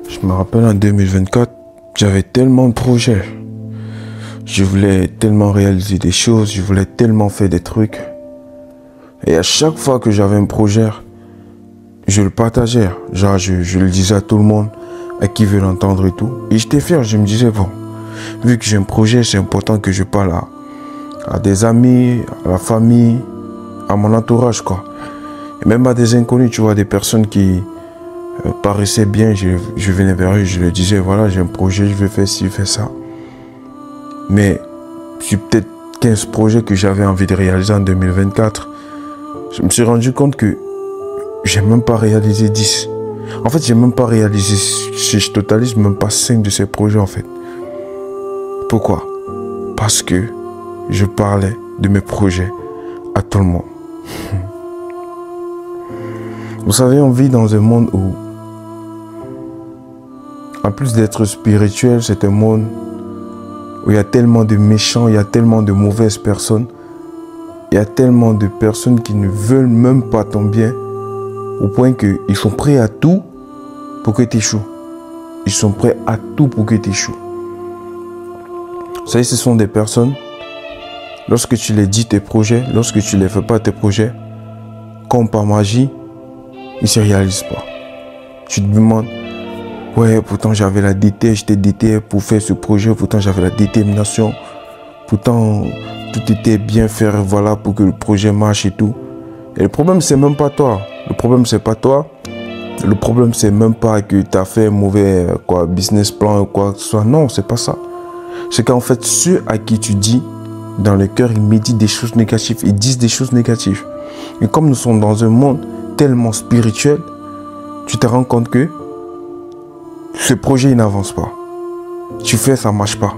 Je me rappelle en 2024, j'avais tellement de projets. Je voulais tellement réaliser des choses, je voulais tellement faire des trucs. Et à chaque fois que j'avais un projet, je le partageais. Genre, je le disais à tout le monde, à qui veut l'entendre et tout. Et j'étais fier, je me disais, bon, vu que j'ai un projet, c'est important que je parle à des amis, à la famille, à mon entourage, quoi. Et même à des inconnus, tu vois, des personnes qui paraissaient bien, je venais vers eux, je leur disais, voilà, j'ai un projet, je vais faire ci, je vais faire ça. Mais c'est peut-être 15 projets que j'avais envie de réaliser en 2024. Je me suis rendu compte que j'ai même pas réalisé 10. En fait, j'ai même pas réalisé, si je totalise, même pas 5 de ces projets, en fait. Pourquoi? Parce que je parlais de mes projets à tout le monde. Vous savez, on vit dans un monde où, en plus d'être spirituel, c'est un monde où il y a tellement de méchants, il y a tellement de mauvaises personnes, il y a tellement de personnes qui ne veulent même pas ton bien, au point qu'ils sont prêts à tout pour que tu échoues. Ils sont prêts à tout pour que tu échoues. Vous savez, ce sont des personnes, lorsque tu les dis tes projets, lorsque tu ne les fais pas tes projets, comme par magie, ils ne se réalisent pas. Tu te demandes, ouais, pourtant j'avais la déterre, j'étais déterré pour faire ce projet, pourtant j'avais la détermination, pourtant tout était bien fait, voilà, pour que le projet marche et tout. Et le problème, c'est même pas toi. Le problème, c'est pas toi. Le problème, c'est même pas que tu as fait un mauvais business plan ou quoi que ce soit. Non, c'est pas ça. C'est qu'en fait, ceux à qui tu dis, dans le cœur, ils méditent des choses négatives, ils disent des choses négatives. Et comme nous sommes dans un monde tellement spirituel, tu te rends compte que ce projet, il n'avance pas. Tu fais, ça ne marche pas.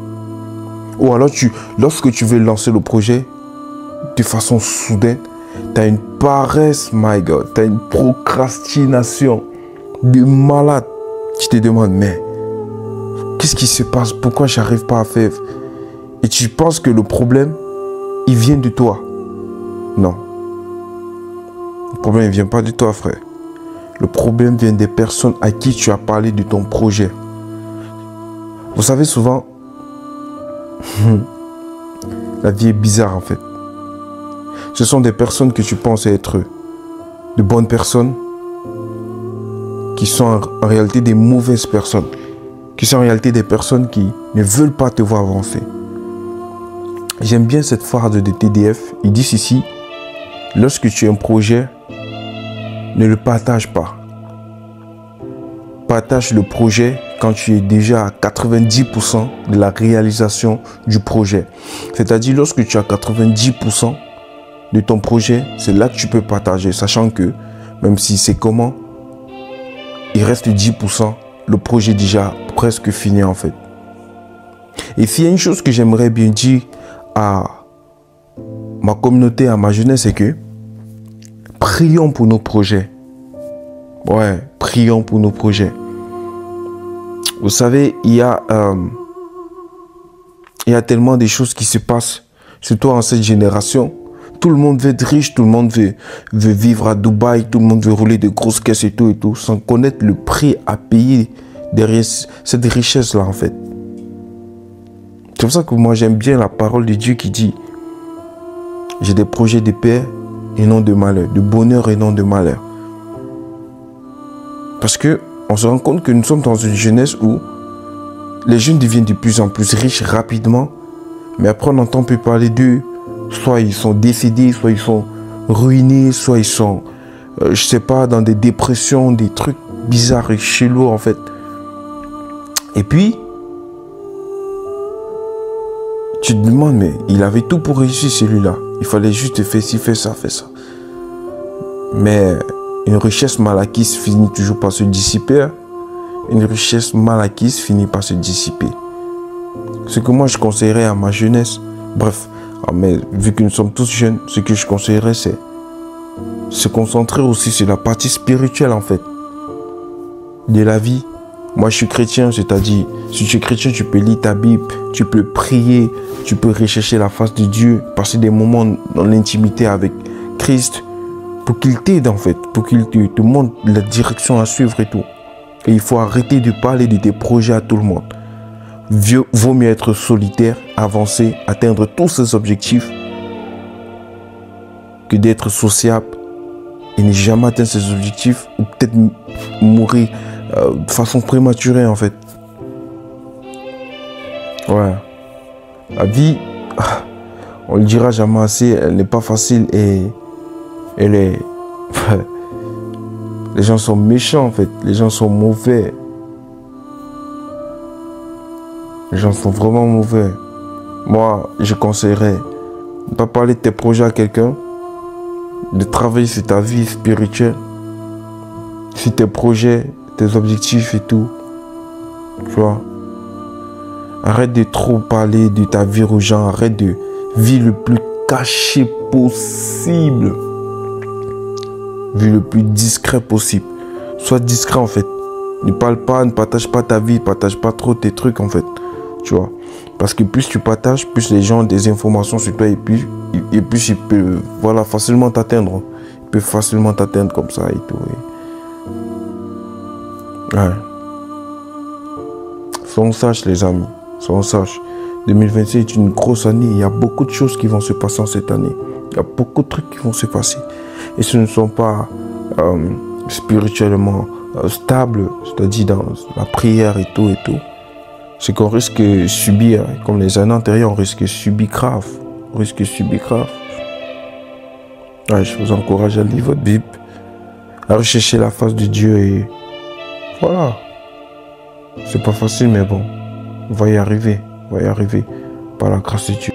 Ou alors, lorsque tu veux lancer le projet, de façon soudaine, tu as une paresse, my God, tu as une procrastination de malade. Tu te demandes, mais qu'est-ce qui se passe? Pourquoi je n'arrive pas à faire? Et tu penses que le problème, il vient de toi. Non. Le problème ne vient pas de toi, frère. Le problème vient des personnes à qui tu as parlé de ton projet. Vous savez, souvent, la vie est bizarre en fait. Ce sont des personnes que tu penses être de bonnes personnes qui sont en réalité des mauvaises personnes. Qui sont en réalité des personnes qui ne veulent pas te voir avancer. J'aime bien cette phrase de TDF. Ils disent ici, lorsque tu as un projet, ne le partage pas. Partage le projet quand tu es déjà à 90% de la réalisation du projet. C'est-à-dire lorsque tu as 90% de ton projet, c'est là que tu peux partager, sachant que même si c'est comment, il reste 10%, le projet est déjà presque fini en fait. Et s'il y a une chose que j'aimerais bien dire à ma communauté, à ma jeunesse, c'est que prions pour nos projets. Ouais, prions pour nos projets. Vous savez, il y a tellement de choses qui se passent, surtout en cette génération. Tout le monde veut être riche, tout le monde veut vivre à Dubaï, tout le monde veut rouler de grosses caisses et tout, sans connaître le prix à payer derrière cette richesse-là, en fait. C'est pour ça que moi, j'aime bien la parole de Dieu qui dit « J'ai des projets de paix et non de malheur, de bonheur et non de malheur. » Parce qu'on se rend compte que nous sommes dans une jeunesse où les jeunes deviennent de plus en plus riches rapidement, mais après on n'entend plus parler d'eux. Soit ils sont décédés, soit ils sont ruinés, soit ils sont, je sais pas, dans des dépressions, des trucs bizarres et chelous en fait. Et puis, tu te demandes, mais il avait tout pour réussir celui-là. Il fallait juste faire ci, faire ça, faire ça. Mais une richesse mal acquise finit toujours par se dissiper. Une richesse mal acquise finit par se dissiper. Ce que moi je conseillerais à ma jeunesse, bref, mais vu que nous sommes tous jeunes, ce que je conseillerais, c'est se concentrer aussi sur la partie spirituelle en fait de la vie. Moi je suis chrétien, c'est-à-dire si tu es chrétien, tu peux lire ta Bible, tu peux prier, tu peux rechercher la face de Dieu, passer des moments dans l'intimité avec Christ pour qu'il t'aide en fait, pour qu'il te montre la direction à suivre et tout. Et il faut arrêter de parler de tes projets à tout le monde. Vaut mieux être solitaire, avancer, atteindre tous ses objectifs que d'être sociable et ne jamais atteindre ses objectifs ou peut-être mourir de façon prématurée en fait. Ouais. La vie, on le dira jamais assez, elle n'est pas facile et elle est... Les gens sont méchants en fait, les gens sont mauvais. Les gens sont vraiment mauvais. Moi, je conseillerais de ne pas parler de tes projets à quelqu'un, de travailler sur ta vie spirituelle, sur tes projets, tes objectifs et tout. Tu vois. Arrête de trop parler de ta vie aux gens, arrête de vivre le plus caché possible. Vivre le plus discret possible. Sois discret en fait. Ne parle pas, ne partage pas ta vie, ne partage pas trop tes trucs en fait. Tu vois. Parce que plus tu partages, plus les gens ont des informations sur toi et plus ils peuvent voilà, facilement t'atteindre. Ils peuvent facilement t'atteindre comme ça et tout. Ouais. Soyons sages les amis. Soyons sages. 2026 est une grosse année. Il y a beaucoup de choses qui vont se passer en cette année. Il y a beaucoup de trucs qui vont se passer. Et ce ne sont pas spirituellement stables, c'est-à-dire dans la prière et tout, c'est qu'on risque de subir, comme les années antérieures, on risque de subir grave. On risque de subir grave. Ouais, je vous encourage à lire votre Bible, à rechercher la face de Dieu et voilà. C'est pas facile, mais bon, on va y arriver. On va y arriver par la grâce de Dieu.